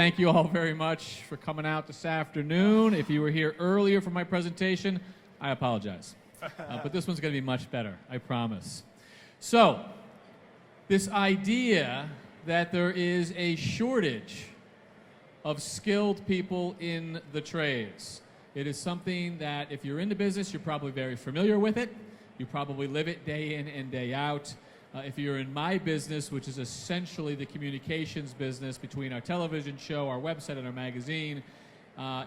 thank you all very much for coming out this afternoon. If you were here earlier for my presentation, I apologize. But this one's going to be much better, I promise. So, this idea that there is a shortage of skilled people in the trades. It is something that if you're in the business, you're probably very familiar with it. You probably live it day in and day out. If you're in my business, which is essentially the communications business between our television show, our website, and our magazine,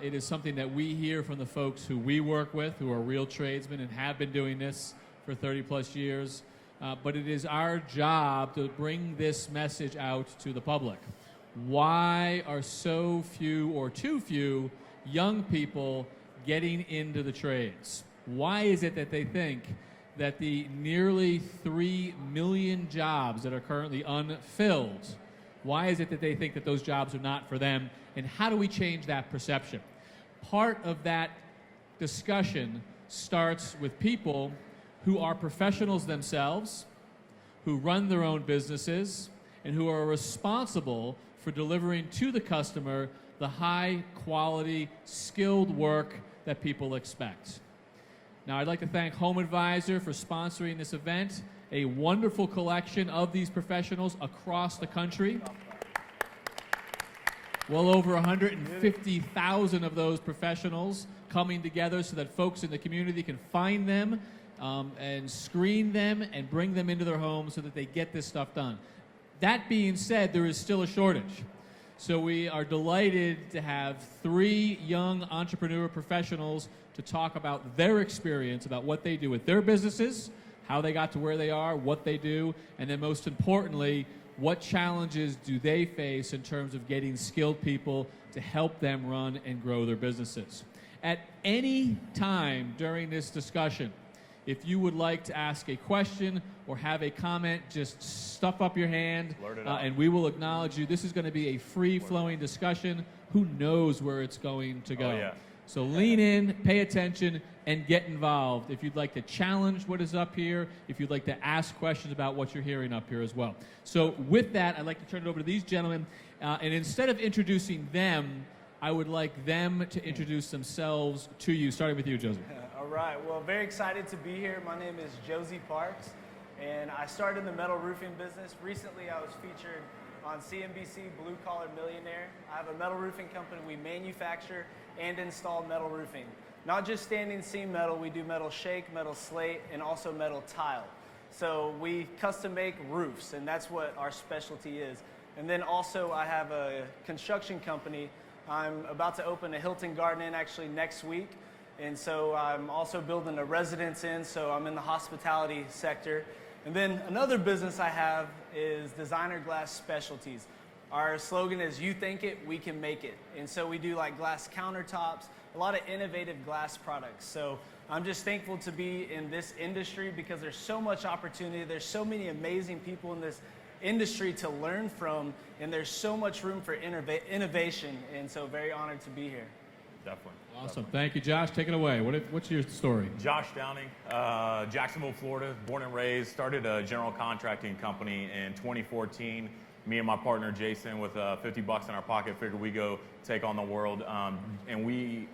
it is something that we hear from the folks who we work with, who are real tradesmen and have been doing this for 30 plus years. But it is our job to bring this message out to the public. Why are so few or too few young people getting into the trades? Why is it that they think that the nearly 3 million jobs that are currently unfilled, why is it that they think that those jobs are not for them? And how do we change that perception? Part of that discussion starts with people who are professionals themselves, who run their own businesses, and who are responsible for delivering to the customer the high quality, skilled work that people expect. Now, I'd like to thank Home Advisor for sponsoring this event, a wonderful collection of these professionals across the country. Well over 150,000 of those professionals coming together so that folks in the community can find them and screen them and bring them into their homes so that they get this stuff done. That being said, there is still a shortage. So we are delighted to have 3 young entrepreneur professionals to talk about their experience, about what they do with their businesses, how they got to where they are, what they do, and then most importantly, what challenges do they face in terms of getting skilled people to help them run and grow their businesses. At any time during this discussion, if you would like to ask a question or have a comment, just stuff up your hand and we will acknowledge you. This is going to be a free-flowing discussion. Who knows where it's going to go? Oh, yeah. So lean in, pay attention, and get involved. If you'd like to challenge what is up here, if you'd like to ask questions about what you're hearing up here as well. So with that, I'd like to turn it over to these gentlemen. And instead of introducing them, I would like them to introduce themselves to you, starting with you, Joseph. All right, well, very excited to be here. My name is Josie Parks, and I started in the metal roofing business. Recently, I was featured on CNBC Blue Collar Millionaire. I have a metal roofing company. We manufacture and install metal roofing. Not just standing seam metal, we do metal shake, metal slate, and also metal tile. So we custom make roofs, and that's what our specialty is. And then also I have a construction company. I'm about to open a Hilton Garden Inn actually next week. And so I'm also building a residence inn, so I'm in the hospitality sector. And then another business I have is Designer Glass Specialties. Our slogan is, you think it, we can make it. And so we do like glass countertops, a lot of innovative glass products. So I'm just thankful to be in this industry because there's so much opportunity. There's so many amazing people in this industry to learn from, and there's so much room for innovation. And so very honored to be here. Definitely. Awesome. Thank you, Josh. Take it away. What's your story? Josh Downing, Jacksonville, Florida, born and raised. Started a general contracting company in 2014. Me and my partner Jason, with $50 in our pocket, figured we go take on the world. And we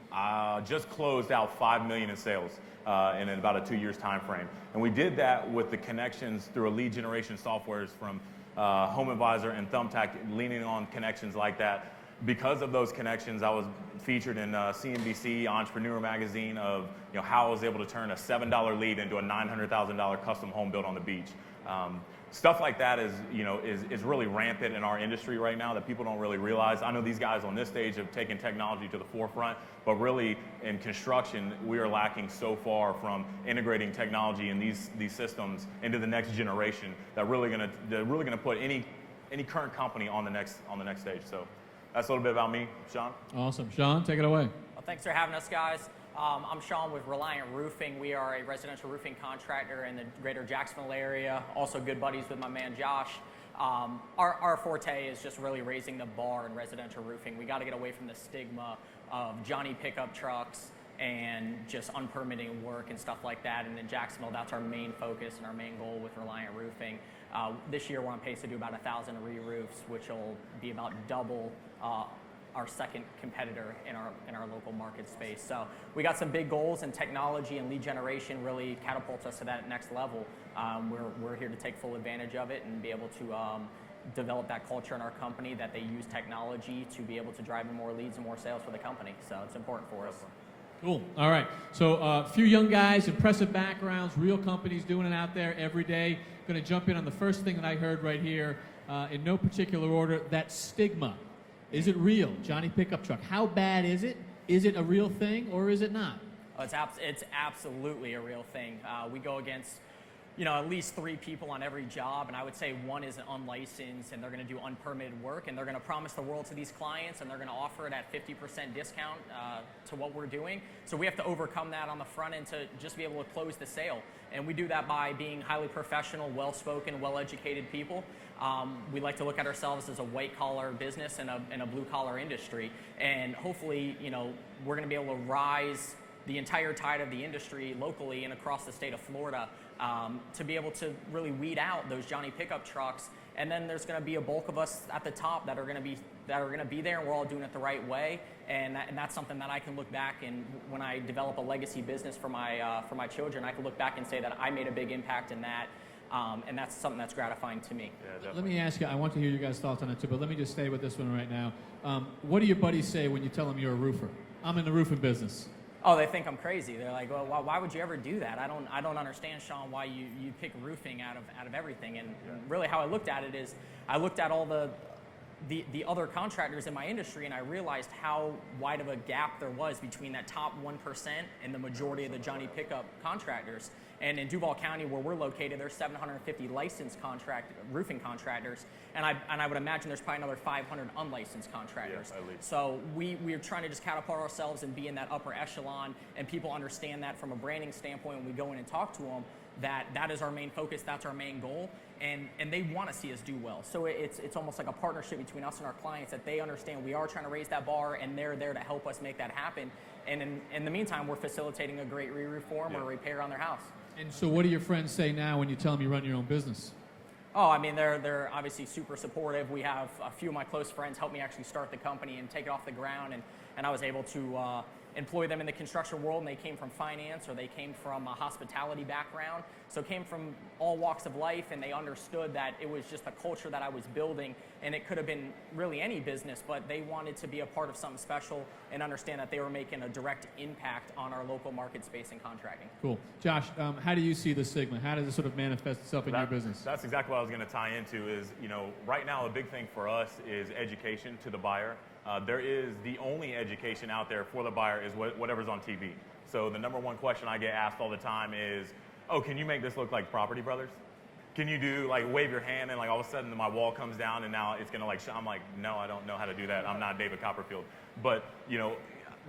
just closed out $5 million in sales in about a 2 years time frame. And we did that with the connections through a lead generation softwares from Home Advisor and Thumbtack, leaning on connections like that. Because of those connections, I was featured in CNBC Entrepreneur Magazine of how I was able to turn a $7 lead into a $900,000 custom home built on the beach. Stuff like that is really rampant in our industry right now that people don't really realize. I know these guys on this stage have taken technology to the forefront, but really in construction, we are lacking so far from integrating technology in these systems into the next generation that really gonna put any current company on the next stage. So. That's a little bit about me. Sean? Awesome. Sean, take it away. Well, thanks for having us, guys. I'm Sean with Reliant Roofing. We are a residential roofing contractor in the greater Jacksonville area. Also good buddies with my man Josh. Our forte is just really raising the bar in residential roofing. We got to get away from the stigma of Johnny pickup trucks and just unpermitted work and stuff like that. And in Jacksonville, that's our main focus and our main goal with Reliant Roofing. This year, we're on pace to do about 1,000 re-roofs, which will be about double our second competitor in our local market space. So we got some big goals, and technology and lead generation really catapults us to that next level. We're here to take full advantage of it and be able to develop that culture in our company that they use technology to be able to drive in more leads and more sales for the company. So it's important for us. Cool. All right. So a few young guys, impressive backgrounds, real companies doing it out there every day. Going to jump in on the first thing that I heard right here, in no particular order, that stigma. Is it real? Johnny Pickup Truck. How bad is it? Is it a real thing or is it not? Oh, it's absolutely a real thing. We go against at least 3 people on every job, and I would say 1 is unlicensed, and they're going to do unpermitted work, and they're going to promise the world to these clients, and they're going to offer it at 50% discount to what we're doing. So we have to overcome that on the front end to just be able to close the sale, and we do that by being highly professional, well-spoken, well-educated people. We like to look at ourselves as a white-collar business and a blue-collar industry, and hopefully, we're going to be able to rise the entire tide of the industry locally and across the state of Florida to be able to really weed out those Johnny Pickup Trucks. And then there's going to be a bulk of us at the top that are going to be there, and we're all doing it the right way. And that's something that I can look back, and when I develop a legacy business for my children, I can look back and say that I made a big impact in that. And that's something that's gratifying to me. Yeah, let me ask you, I want to hear you guys' thoughts on it too, but let me just stay with this one right now. What do your buddies say when you tell them you're a roofer? I'm in the roofing business. Oh, they think I'm crazy. They're like, well, why would you ever do that? I don't understand, Sean, why you pick roofing out of everything. And really how I looked at it is I looked at all the other contractors in my industry, and I realized how wide of a gap there was between that top 1% and the majority of the Johnny Pickup contractors. And in Duval County, where we're located, there's 750 licensed roofing contractors, and I would imagine there's probably another 500 unlicensed contractors. Yeah, at least. So we're trying to just catapult ourselves and be in that upper echelon, and people understand that from a branding standpoint when we go in and talk to them, that is our main focus, that's our main goal, and they want to see us do well. So it's almost like a partnership between us and our clients, that they understand we are trying to raise that bar, and they're there to help us make that happen. And in the meantime, we're facilitating a great re-reform or repair on their house. And so what do your friends say now when you tell them you run your own business? Oh, I mean, they're obviously super supportive. We have a few of my close friends help me actually start the company and take it off the ground, and I was able to employ them in the construction world, and they came from finance or they came from a hospitality background. So came from all walks of life, and they understood that it was just a culture that I was building, and it could have been really any business, but they wanted to be a part of something special and understand that they were making a direct impact on our local market space and contracting. Cool. Josh, how do you see the stigma? How does it sort of manifest itself in your business? That's exactly what I was going to tie into is, right now a big thing for us is education to the buyer. There is the only education out there for the buyer is whatever's on TV. So the number one question I get asked all the time is, oh, can you make this look like Property Brothers? Can you do, wave your hand and all of a sudden my wall comes down and now it's going to I'm like, no, I don't know how to do that. I'm not David Copperfield. But,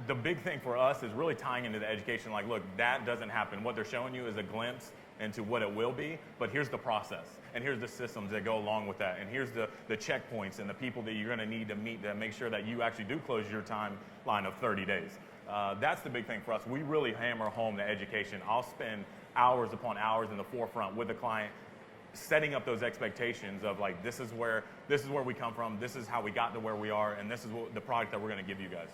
the big thing for us is really tying into the education. Look, that doesn't happen. What they're showing you is a glimpse into what it will be, but here's the process, and here's the systems that go along with that, and here's the checkpoints and the people that you're going to need to meet that make sure that you actually do close your timeline of 30 days. That's the big thing for us. We really hammer home the education. I'll spend hours upon hours in the forefront with the client, setting up those expectations of this is where we come from, this is how we got to where we are, and this is the product that we're going to give you guys.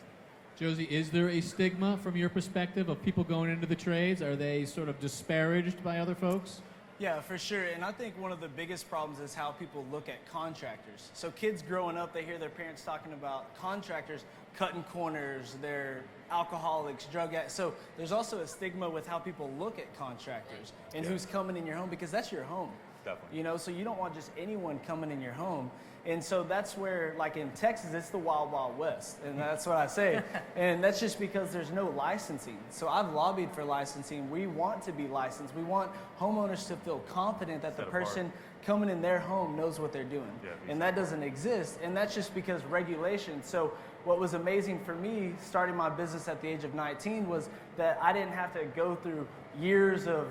Josie, is there a stigma from your perspective of people going into the trades? Are they sort of disparaged by other folks? Yeah, for sure. And I think one of the biggest problems is how people look at contractors. So kids growing up, they hear their parents talking about contractors cutting corners, they're alcoholics, drug addicts. So there's also a stigma with how people look at contractors and who's coming in your home, because that's your home. Definitely. So you don't want just anyone coming in your home. And so that's where, in Texas, it's the wild, wild west. And that's what I say. And that's just because there's no licensing. So I've lobbied for licensing. We want to be licensed. We want homeowners to feel confident that the person coming in their home knows what they're doing. Yeah, and that doesn't exist. And that's just because regulation. So what was amazing for me starting my business at the age of 19 was that I didn't have to go through years of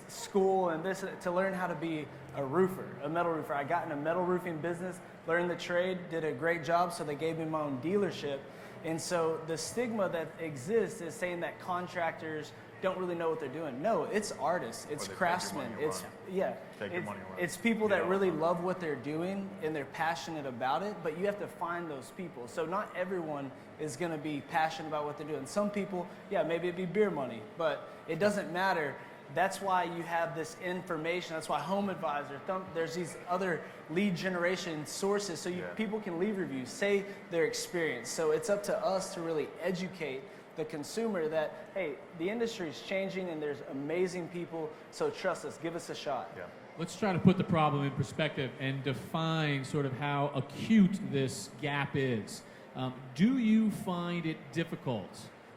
school and this to learn how to be a roofer, a metal roofer. I got in a metal roofing business, learned the trade, did a great job, so they gave me my own dealership. And so the stigma that exists is saying that contractors don't really know what they're doing. No, it's artists, it's Or they take your craftsmen, money and it's run. Take your money and run. it's people Yeah, that all the really time. love what they're doing and they're passionate about it. But you have to find those people. So not everyone is going to be passionate about what they're doing. Some people, yeah, maybe it'd be beer money, but it doesn't matter. That's why you have this information. That's why Home Advisor, there's these other lead generation sources so people can leave reviews, say their experience. So it's up to us to really educate the consumer that, hey, the industry is changing and there's amazing people, so trust us, give us a shot. Yeah. Let's try to put the problem in perspective and define sort of how acute this gap is. Do you find it difficult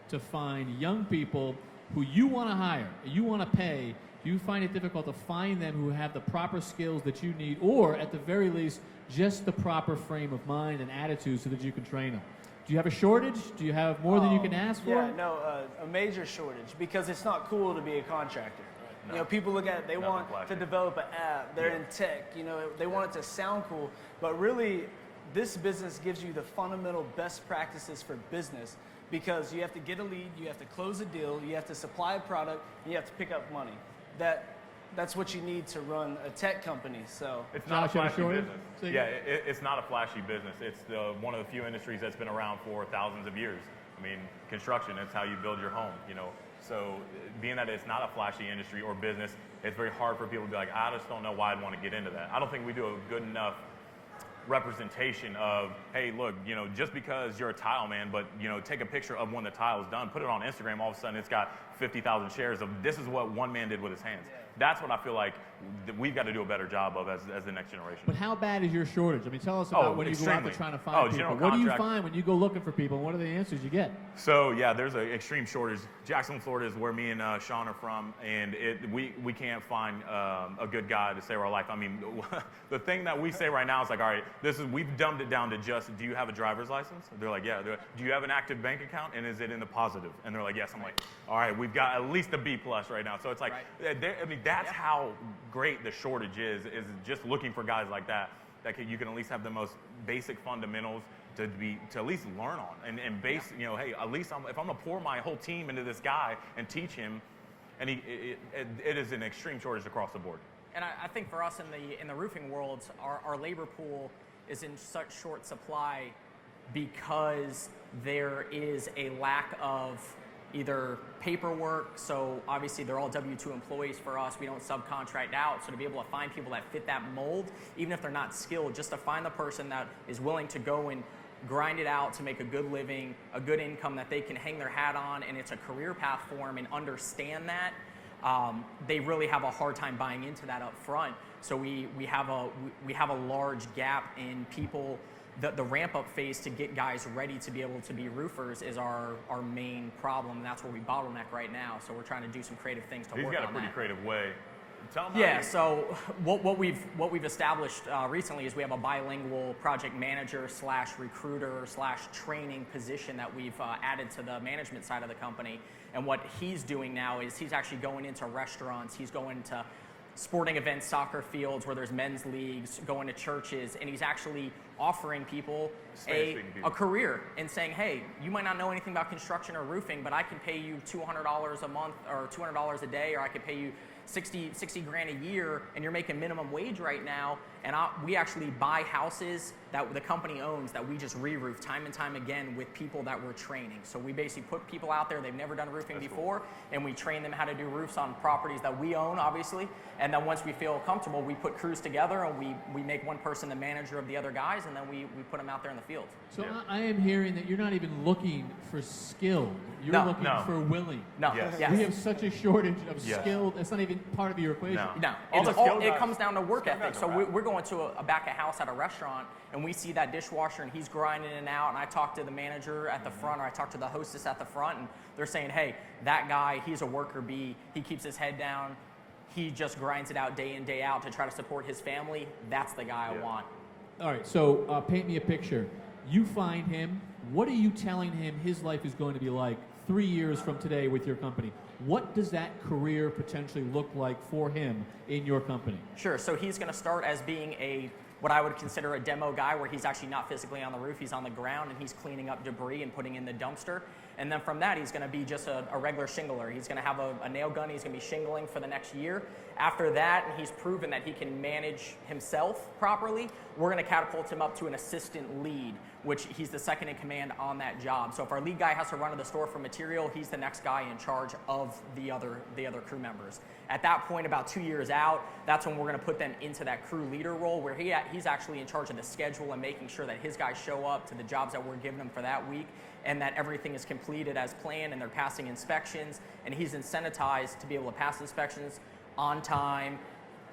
to find young people who you want to hire, you want to pay? Do you find it difficult to find them who have the proper skills that you need, or at the very least, just the proper frame of mind and attitude so that you can train them? Do you have a shortage? Do you have more than you can ask for? Yeah, no, a major shortage, because it's not cool to be a contractor. No. You know, people look at it, they Nothing want flashy. to develop an app, they're in tech, you know, they want it to sound cool, but really, this business gives you the fundamental best practices for business, because you have to get a lead, you have to close a deal, you have to supply a product, and you have to pick up money. That's what you need to run a tech company. So It's not a Josh, you have a flashy shortage? business. So you- Yeah, it's not a flashy business. It's one of the few industries that's been around for thousands of years. I mean, construction, it's how you build your home, you know. So being that it's not a flashy industry or business, it's very hard for people to be like, I just don't know why I'd want to get into that. I don't think we do a good enough representation of, hey, look, you know, just because you're a tile man, but, you know, take a picture of when the tile is done, put it on Instagram, all of a sudden it's got 50,000 shares of this is what one man did with his hands. That's what I feel like we've got to do a better job of as the next generation. But how bad is your shortage? I mean, tell us about when you go out there extremely. trying to Oh, find people. general What do you contract- find when you go looking for people, and what are the answers you get? So yeah, there's an extreme shortage. Jacksonville, Florida is where me and Sean are from, and we can't find a good guy to save our life. I mean, the thing that we say right now is like, all right, we've dumbed it down to just, do you have a driver's license? They're like, yeah. They're like, do you have an active bank account, and is it in the positive? And they're like, yes. I'm like, all right, we've got at least a B+ right now. So it's like, I mean, that's how great the shortage is just looking for guys like that you can at least have the most basic fundamentals to at least learn on and base, you know, hey, at least if I'm gonna pour my whole team into this guy and teach him, and it is an extreme shortage across the board. And I think for us in the roofing world, our labor pool is in such short supply because there is a lack of either paperwork, so obviously they're all W-2 employees for us, we don't subcontract out, so to be able to find people that fit that mold, even if they're not skilled, just to find the person that is willing to go and grind it out to make a good living, a good income that they can hang their hat on, and it's a career path for them, and understand that, they really have a hard time buying into that up front. So we have a large gap in people. The ramp-up phase to get guys ready to be able to be roofers is our main problem, and that's where we bottleneck right now. So we're trying to do some creative things to He's work got a on pretty that. creative way. Tell him Yeah, so what we've established recently is we have a bilingual project manager / recruiter / training position that we've added to the management side of the company. And what he's doing now is he's actually going into restaurants, he's going to sporting events, soccer fields where there's men's leagues, going to churches, and he's actually offering people Spanish-speaking people. a career and saying, hey, you might not know anything about construction or roofing, but I can pay you $200 a month or $200 a day, or I can pay you 60 grand a year, and you're making minimum wage right now, and we actually buy houses that the company owns that we just re-roof time and time again with people that we're training. So we basically put people out there, they've never done roofing before, and we train them how to do roofs on properties that we own, obviously, and then once we feel comfortable, we put crews together, and we make one person the manager of the other guys, and then we put them out there in the field. So I am hearing that you're not even looking for skilled. You're No. looking No. for willing. No, Yes. yes. We have such a shortage of Yes. skilled. That's not even part of your equation. No. No, All the skilled it guys- comes down to work skilled ethic. guys So are out. we're going to a back of house at a restaurant, and we see that dishwasher, and he's grinding it out, and I talk to the manager at the front, or I talk to the hostess at the front, and they're saying, hey, that guy, he's a worker bee, he keeps his head down, he just grinds it out day in, day out to try to support his family. That's the guy I want. All right, so paint me a picture. You find him. What are you telling him his life is going to be like 3 years from today with your company? What does that career potentially look like for him in your company? Sure, so he's going to start as being what I would consider a demo guy, where he's actually not physically on the roof, he's on the ground and he's cleaning up debris and putting in the dumpster. And then from that, he's going to be just a regular shingler. He's going to have a nail gun. He's going to be shingling for the next year. After that, and he's proven that he can manage himself properly, we're going to catapult him up to an assistant lead, which he's the second in command on that job. So if our lead guy has to run to the store for material, he's the next guy in charge of the other crew members. At that point, about 2 years out, that's when we're going to put them into that crew leader role, where he's actually in charge of the schedule and making sure that his guys show up to the jobs that we're giving them for that week, and that everything is completed as planned and they're passing inspections, and he's incentivized to be able to pass inspections on time,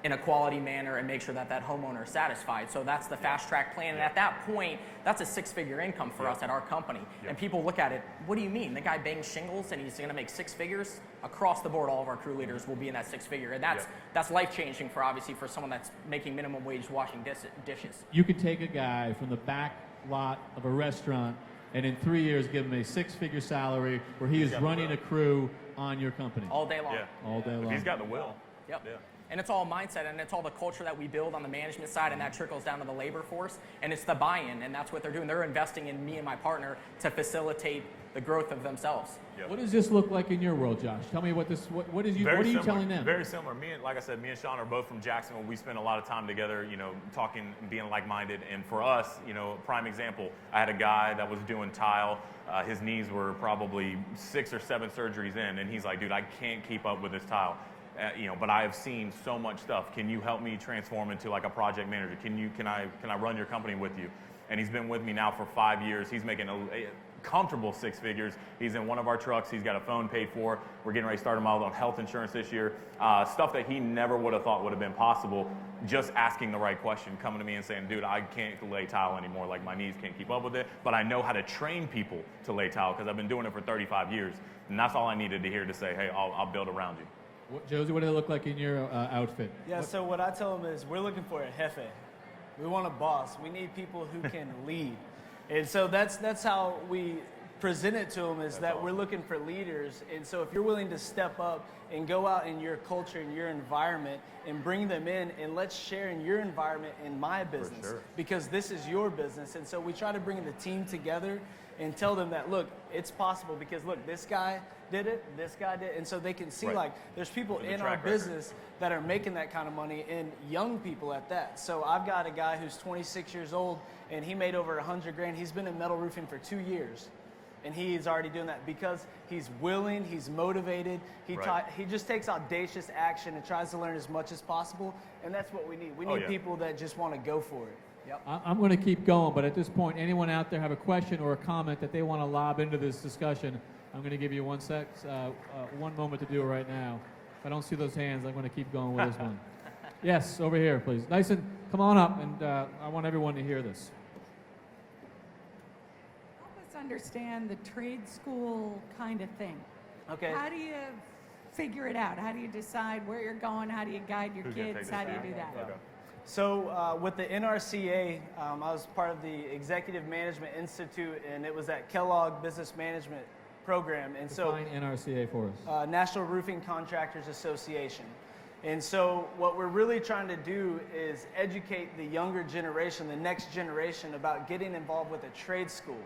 in a quality manner, and make sure that that homeowner is satisfied. So that's the fast track plan. And at that point, that's a six-figure income for us at our company. And people look at it, what do you mean? The guy bangs shingles and he's gonna make six figures? Across the board, all of our crew leaders will be in that six figure. And that's life-changing for, obviously, for someone that's making minimum wage washing dishes. You could take a guy from the back lot of a restaurant and in 3 years give him a six-figure salary where he is running a crew on your company. All day long. Yeah. All day long. If he's got the will. Yep. Yeah. And it's all mindset, and it's all the culture that we build on the management side, and that trickles down to the labor force, and it's the buy-in, and that's what they're doing. They're investing in me and my partner to facilitate the growth of themselves. Yep. What does this look like in your world, Josh? Tell me what are you telling them? Very similar. Like I said, me and Sean are both from Jacksonville. We spend a lot of time together, talking and being like-minded. And for us, prime example, I had a guy that was doing tile. His knees were probably 6 or 7 surgeries in, and he's like, dude, I can't keep up with this tile. But I have seen so much stuff. Can you help me transform into like a project manager? Can I run your company with you? And he's been with me now for 5 years. He's making a comfortable 6 figures. He's in one of our trucks. He's got a phone paid for. We're getting ready to start him out on health insurance this year. Stuff that he never would have thought would have been possible. Just asking the right question, coming to me and saying, dude, I can't lay tile anymore. Like, my knees can't keep up with it. But I know how to train people to lay tile because I've been doing it for 35 years. And that's all I needed to hear to say, hey, I'll build around you. Josie, what do they look like in your outfit? Yeah, so what I tell them is we're looking for a jefe. We want a boss. We need people who can lead. And so that's how we present it to them, is that we're looking for leaders. And so if you're willing to step up and go out in your culture and your environment and bring them in, and let's share in your environment in my business, because this is your business. And so we try to bring the team together and tell them that, look, it's possible, because look, this guy did it, this guy did it, and so they can see like there's people in our business that are making that kind of money, and young people at that. So I've got a guy who's 26 years old, and he made over 100 grand. He's been in metal roofing for 2 years, and he's already doing that because he's willing, he's motivated, he just takes audacious action and tries to learn as much as possible, and that's what we need. We need people that just want to go for it. Yep. I'm going to keep going, but at this point, anyone out there have a question or a comment that they want to lob into this discussion? I'm going to give you one moment to do it right now. If I don't see those hands, I'm going to keep going with this one. Yes, over here, please. Dyson, come on up, and I want everyone to hear this. Help us understand the trade school kind of thing. Okay. How do you figure it out? How do you decide where you're going? How do you guide your kids? How do you do that? Okay. So with the NRCA, I was part of the Executive Management Institute, and it was at Kellogg Business Management Program. And Define NRCA for us. National Roofing Contractors Association. And so what we're really trying to do is educate the younger generation, the next generation, about getting involved with a trade school,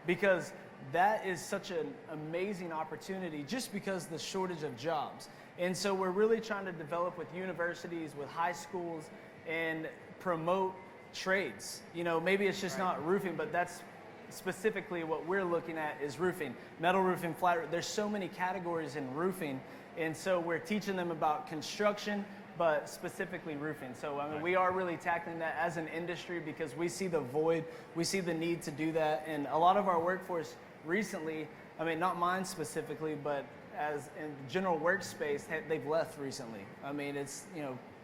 because that is such an amazing opportunity just because of the shortage of jobs. And so we're really trying to develop with universities, with high schools, and promote trades. Maybe it's just not roofing, but that's specifically what we're looking at is roofing. Metal roofing, flat roof. There's so many categories in roofing, and so we're teaching them about construction, but specifically roofing. So we are really tackling that as an industry because we see the void, we see the need to do that, and a lot of our workforce recently, not mine specifically, but as in general workspace, they've left recently. It's,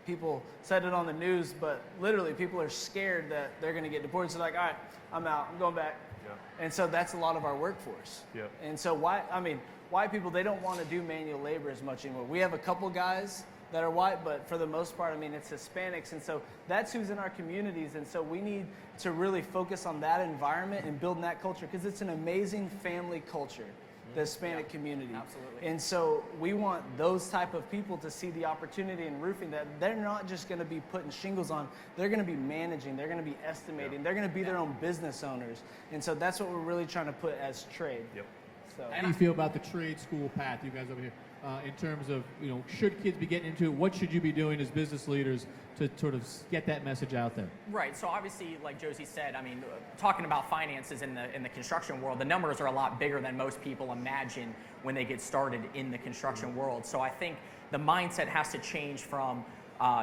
people said it on the news, but literally people are scared that they're going to get deported. So like, all right, I'm out, I'm going back. Yeah. And so that's a lot of our workforce. Yep. And so white people, they don't want to do manual labor as much anymore. We have a couple guys that are white, but for the most part, it's Hispanics. And so that's who's in our communities. And so we need to really focus on that environment and building that culture, because it's an amazing family culture, the Hispanic community. Absolutely. And so we want those type of people to see the opportunity in roofing, that they're not just going to be putting shingles on, they're going to be managing, they're going to be estimating, they're going to be their own business owners. And so that's what we're really trying to put as trade. Yep. So How do you feel about the trade school path, you guys over here, in terms of, should kids be getting into it? What should you be doing as business leaders to sort of get that message out there? Right. So obviously, like Josie said, I mean, talking about finances in the construction world, the numbers are a lot bigger than most people imagine when they get started in the construction world. So I think the mindset has to change from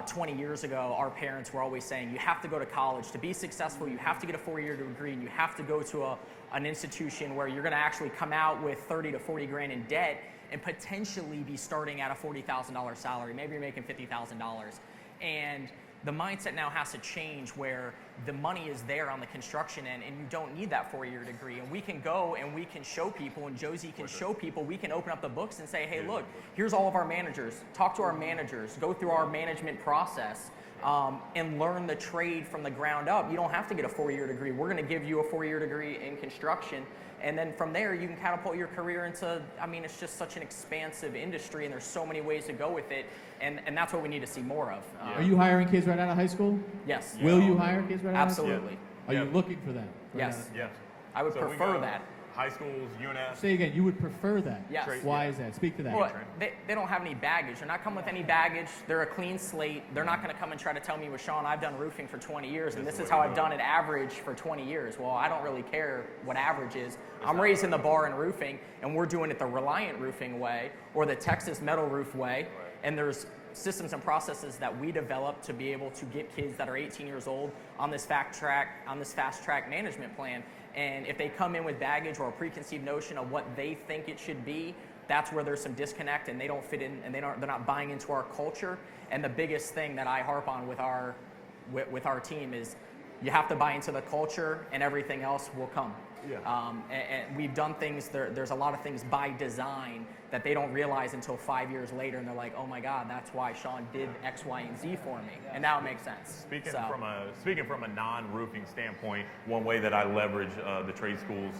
20 years ago. Our parents were always saying, you have to go to college to be successful. You have to get a 4-year degree, and you have to go to an institution where you're going to actually come out with 30 to 40 grand in debt and potentially be starting at a $40,000 salary. Maybe you're making $50,000. And the mindset now has to change where the money is there on the construction end and you don't need that 4-year degree. And we can go and we can show people, and Josie can show people, we can open up the books and say, hey, look, here's all of our managers. Talk to our managers. Go through our management process and learn the trade from the ground up. You don't have to get a 4-year degree. We're going to give you a 4-year degree in construction. And then from there, you can catapult your career into, I mean, it's just such an expansive industry, and there's so many ways to go with it. And that's what we need to see more of. Are you hiring kids right out of high school? Yes. Will you hire kids right out of high school? Absolutely. Are you looking for that? Yes. Yes. I would So we prefer go that. High schools, UNF. Say again, you would prefer that? Yes. Why is that? Speak to that. Well, they don't have any baggage. They're not coming with any baggage. They're a clean slate. They're not going to come and try to tell me, well, Sean, I've done roofing for 20 years, and this is how I've done it average for 20 years. Well, I don't really care what average is. I'm raising the bar in roofing, and we're doing it the Reliant roofing way or the Texas metal roof way, and there's systems and processes that we develop to be able to get kids that are 18 years old on this fast track management plan. And if they come in with baggage or a preconceived notion of what they think it should be, that's where there's some disconnect, and they don't fit in, and they're not buying into our culture. And the biggest thing that I harp on with our team is you have to buy into the culture, and everything else will come. Yeah. And we've done things, there's a lot of things by design that they don't realize until 5 years later, and they're like, oh my God, that's why Sean did X, Y, and Z for me. And now it makes sense. Speaking from a non-roofing standpoint, one way that I leverage the trade schools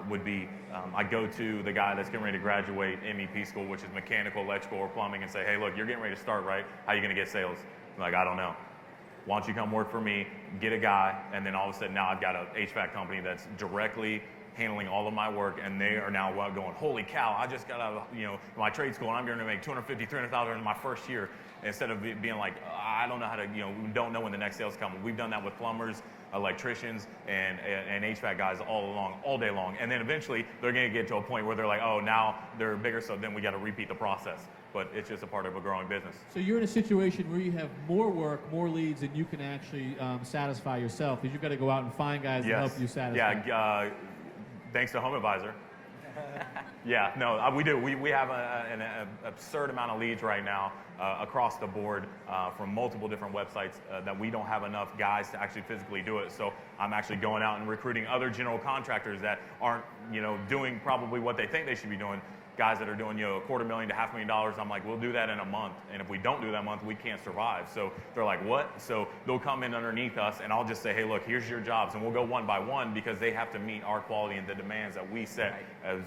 would be I go to the guy that's getting ready to graduate MEP school, which is mechanical, electrical, or plumbing, and say, hey, look, you're getting ready to start, right? How are you going to get sales? I'm like, I don't know. Why don't you come work for me, get a guy, and then all of a sudden now I've got an HVAC company that's directly handling all of my work, and they are now going, holy cow, I just got out of my trade school, and I'm going to make $250,000, $300,000 in my first year, instead of being like, I don't know how to, we don't know when the next sales come. We've done that with plumbers, electricians, and HVAC guys all day long, and then eventually they're going to get to a point where they're like, oh, now they're bigger, so then we got to repeat the process. But it's just a part of a growing business. So you're in a situation where you have more work, more leads than you can actually satisfy yourself, because you've got to go out and find guys to help you satisfy. Yeah, thanks to Home Advisor. Yeah, no, we do. We have an absurd amount of leads right now across the board from multiple different websites that we don't have enough guys to actually physically do it. So I'm actually going out and recruiting other general contractors that aren't, doing probably what they think they should be doing. Guys that are doing, $250,000 to $500,000, I'm like, we'll do that in a month. And if we don't do that month, we can't survive. So they're like, what? So they'll come in underneath us, and I'll just say, hey, look, here's your jobs. And we'll go one by one, because they have to meet our quality and the demands that we set as,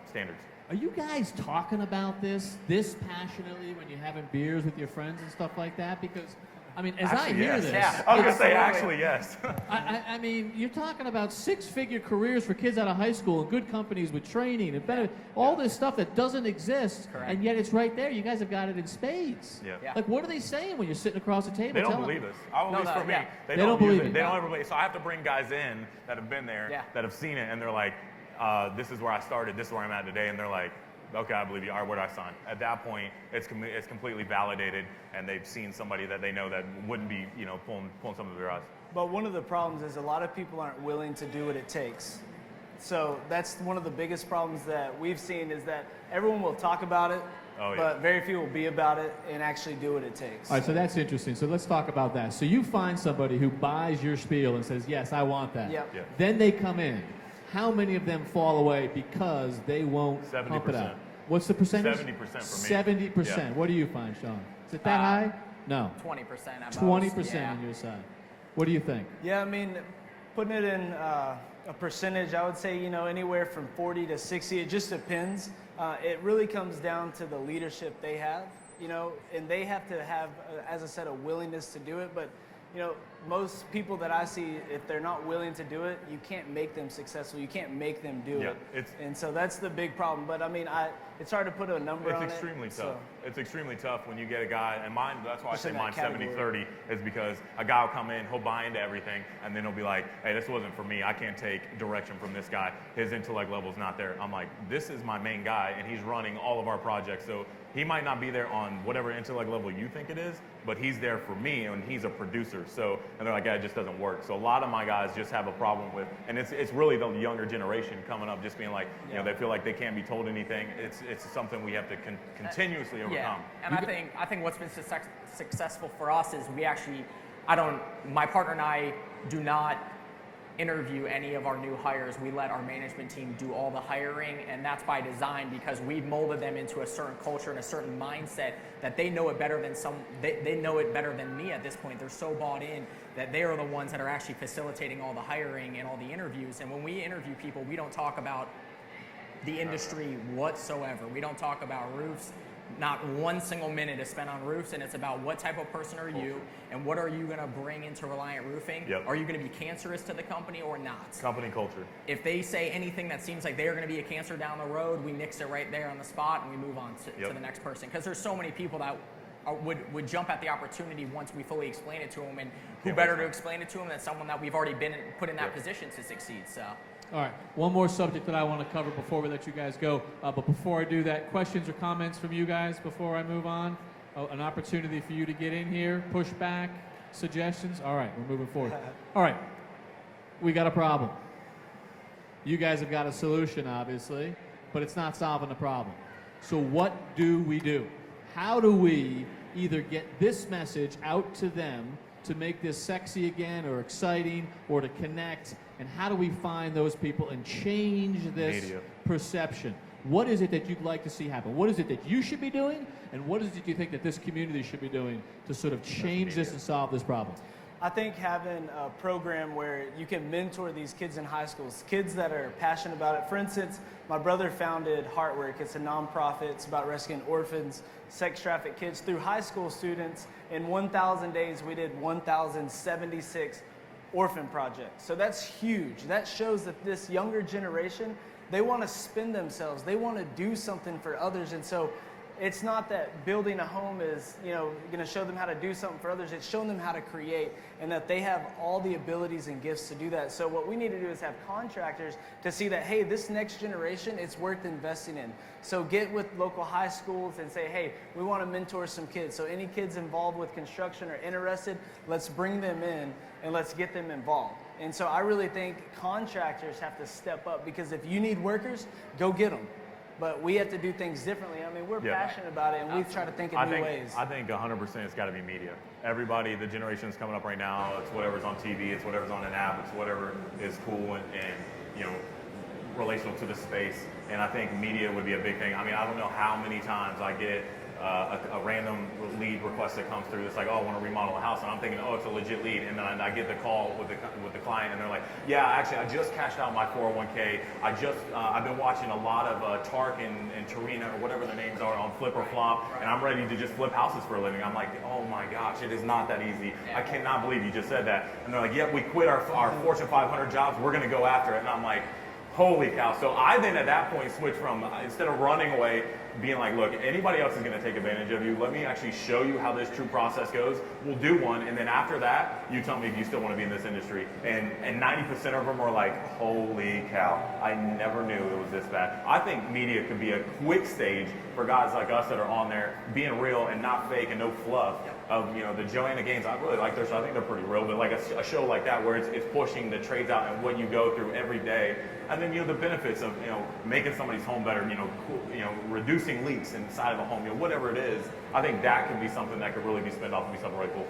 standards. Are you guys talking about this passionately when you're having beers with your friends and stuff like that? Because, I mean, as Actually, I hear yes. this, Yeah. I was going to say, actually, yes. I mean, you're talking about 6-figure careers for kids out of high school and good companies with training and benefit, all this stuff that doesn't exist, Correct. and yet it's right there. You guys have got it in spades. Yeah. Like, what are they saying when you're sitting across the table? They don't telling believe them? us. At least for me, yeah. they don't don't believe use it. They don't ever believe. So I have to bring guys in that have been there, that have seen it, and they're like, this is where I started, this is where I'm at today, and they're like, okay, I believe you. All right, where do I sign? At that point, it's completely validated, and they've seen somebody that they know that wouldn't be, pulling some of their eyes. But one of the problems is a lot of people aren't willing to do what it takes. So that's one of the biggest problems that we've seen, is that everyone will talk about it, but very few will be about it and actually do what it takes. All right, so that's interesting. So let's talk about that. So you find somebody who buys your spiel and says, yes, I want that. Yep. Yeah. Then they come in. How many of them fall away because they won't pump it 70%. out? What's the percentage? 70% for me. 70%. Yeah. What do you find, Sean? Is it that high? No. 20% at most. 20% Yeah. on your side. What do you think? Yeah, I mean, putting it in a percentage, I would say, anywhere from 40 to 60. It just depends. It really comes down to the leadership they have, and they have to have, as I said, a willingness to do it. But, most people that I see, if they're not willing to do it, you can't make them successful. You can't make them do it. And so that's the big problem. But I mean, it's hard to put a number on it. It's extremely tough. It's extremely tough when you get a guy, and mine, that's why I say mine's 70-30, is because a guy will come in, he'll buy into everything, and then he'll be like, hey, this wasn't for me. I can't take direction from this guy. His intellect level's not there. I'm like, this is my main guy, and he's running all of our projects. So he might not be there on whatever intellect level you think it is, but he's there for me, and he's a producer. So, and they're like, yeah, it just doesn't work. So a lot of my guys just have a problem with, and it's really the younger generation coming up, just being like, you know, they feel like they can't be told anything. It's something we have to continuously overcome. Yeah, and I think what's been successful for us is my partner and I do not interview any of our new hires. We let our management team do all the hiring, and that's by design because we've molded them into a certain culture and a certain mindset that they know it better than they know it better than me at this point. They're so bought in that they are the ones that are actually facilitating all the hiring and all the interviews. And when we interview people, we don't talk about the industry whatsoever. We don't talk about roofs. Not one single minute is spent on roofs, and it's about what type of person are you and what are you going to bring into Reliant Roofing? Are you going to be cancerous to the company or not? Company culture. If they say anything that seems like they are going to be a cancer down the road, we nix it right there on the spot and we move on to the next person. Because there's so many people that would jump at the opportunity once we fully explain it to them, and who better to explain it to them than someone that we've already been put in that position to succeed. So. All right, one more subject that I want to cover before we let you guys go. But before I do that, questions or comments from you guys before I move on? An opportunity for you to get in here, push back, suggestions? All right, we're moving forward. All right, we got a problem. You guys have got a solution, obviously, but it's not solving the problem. So what do we do? How do we either get this message out to them to make this sexy again or exciting or to connect? And how do we find those people and change this perception? What is it that you'd like to see happen? What is it that you should be doing? And what is it you think that this community should be doing to sort of change this and solve this problem? I think having a program where you can mentor these kids in high schools, kids that are passionate about it. For instance, my brother founded Heartwork. It's a nonprofit. It's about rescuing orphans, sex trafficked kids through high school students. In 1,000 days, we did 1,076 orphan projects. So that's huge. That shows that this younger generation, they want to spend themselves. They want to do something for others. And so it's not that building a home is, going to show them how to do something for others. It's showing them how to create, and that they have all the abilities and gifts to do that. So what we need to do is have contractors to see that, hey, this next generation, it's worth investing in. So get with local high schools and say, hey, we want to mentor some kids. So any kids involved with construction or interested, let's bring them in and let's get them involved. And so I really think contractors have to step up, because if you need workers, go get them. But we have to do things differently. I mean, we're passionate about it, and we try to think in new ways. I think 100% it's got to be media. Everybody, the generation that's coming up right now, it's whatever's on TV, it's whatever's on an app, it's whatever is cool and relational to the space. And I think media would be a big thing. I mean, I don't know how many times I get a random lead request that comes through that's like, oh, I want to remodel a house, and I'm thinking, oh, it's a legit lead, and then I get the call with the client, and they're like, yeah, actually, I just cashed out my 401k. I've been watching a lot of Tark and Tarina, or whatever their names are, on Flip or Flop, and I'm ready to just flip houses for a living. I'm like, oh my gosh, it is not that easy. I cannot believe you just said that. And they're like, yep, we quit our Fortune 500 jobs. We're going to go after it. And I'm like, holy cow. So I then at that point switched from, instead of running away, being like, look, anybody else is going to take advantage of you. Let me actually show you how this true process goes. We'll do one, and then after that, you tell me if you still want to be in this industry. And 90% of them are like, holy cow, I never knew it was this bad. I think media could be a quick stage for guys like us that are on there being real and not fake and no fluff. Of the Joanna Gaines, I really like their show. I think they're pretty real, but like a show like that where it's pushing the trades out and what you go through every day, and then the benefits of making somebody's home better, reducing leaks inside of a home, whatever it is. I think that could be something that could really be spent off and be something really cool.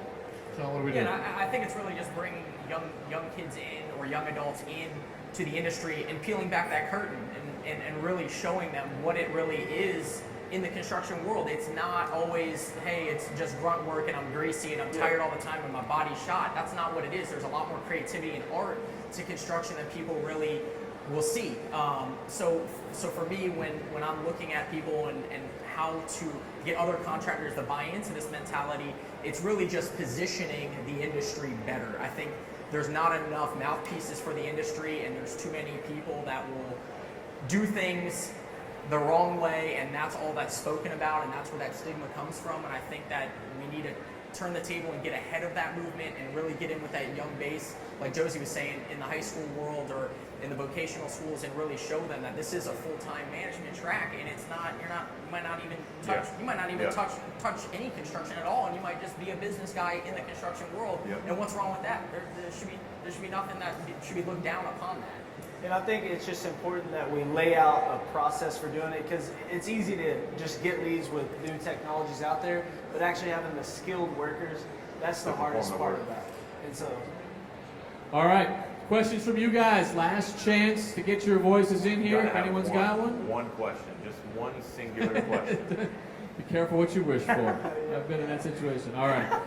So what do we do? And I think it's really just bringing young kids in, or young adults in to the industry, and peeling back that curtain and really showing them what it really is. In the construction world, it's not always, hey, it's just grunt work and I'm greasy and I'm tired all the time and my body's shot. That's not what it is. There's a lot more creativity and art to construction that people really we'll see. So for me, when I'm looking at people and how to get other contractors to buy into this mentality, it's really just positioning the industry better. I think there's not enough mouthpieces for the industry, and there's too many people that will do things the wrong way, and that's all that's spoken about, and that's where that stigma comes from. And I think that we need to turn the table and get ahead of that movement and really get in with that young base, like Josie was saying, in the high school world or in the vocational schools, and really show them that this is a full-time management track, and it's not, you might not even touch any construction at all, and you might just be a business guy in the construction world. And what's wrong with that? There should be nothing that should be looked down upon that. And I think it's just important that we lay out a process for doing it, because it's easy to just get leads with new technologies out there, but actually having the skilled workers, that's the hardest part about it. And so, all right, questions from you guys. Last chance to get your voices in here. If anyone's got one. One question, just one singular question. Be careful what you wish for. I've been in that situation. All right.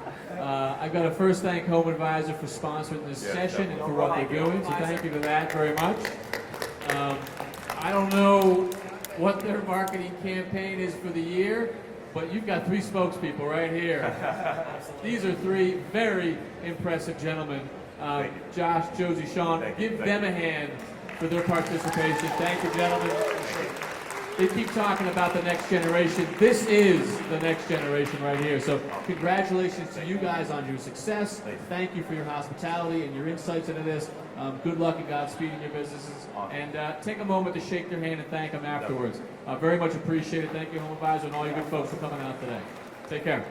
I've got to first thank Home Advisor for sponsoring this session and for what they're doing, so thank you for that very much. I don't know what their marketing campaign is for the year, but you've got 3 spokespeople right here. These are 3 very impressive gentlemen. Josh, Josie, Sean, give them a hand for their participation. Thank you, gentlemen. They keep talking about the next generation. This is the next generation right here. So congratulations to you guys on your success. Thank you for your hospitality and your insights into this. Good luck and Godspeed in your businesses. And take a moment to shake their hand and thank them afterwards. Very much appreciated. Thank you, Home Advisor, and all you good folks for coming out today. Take care.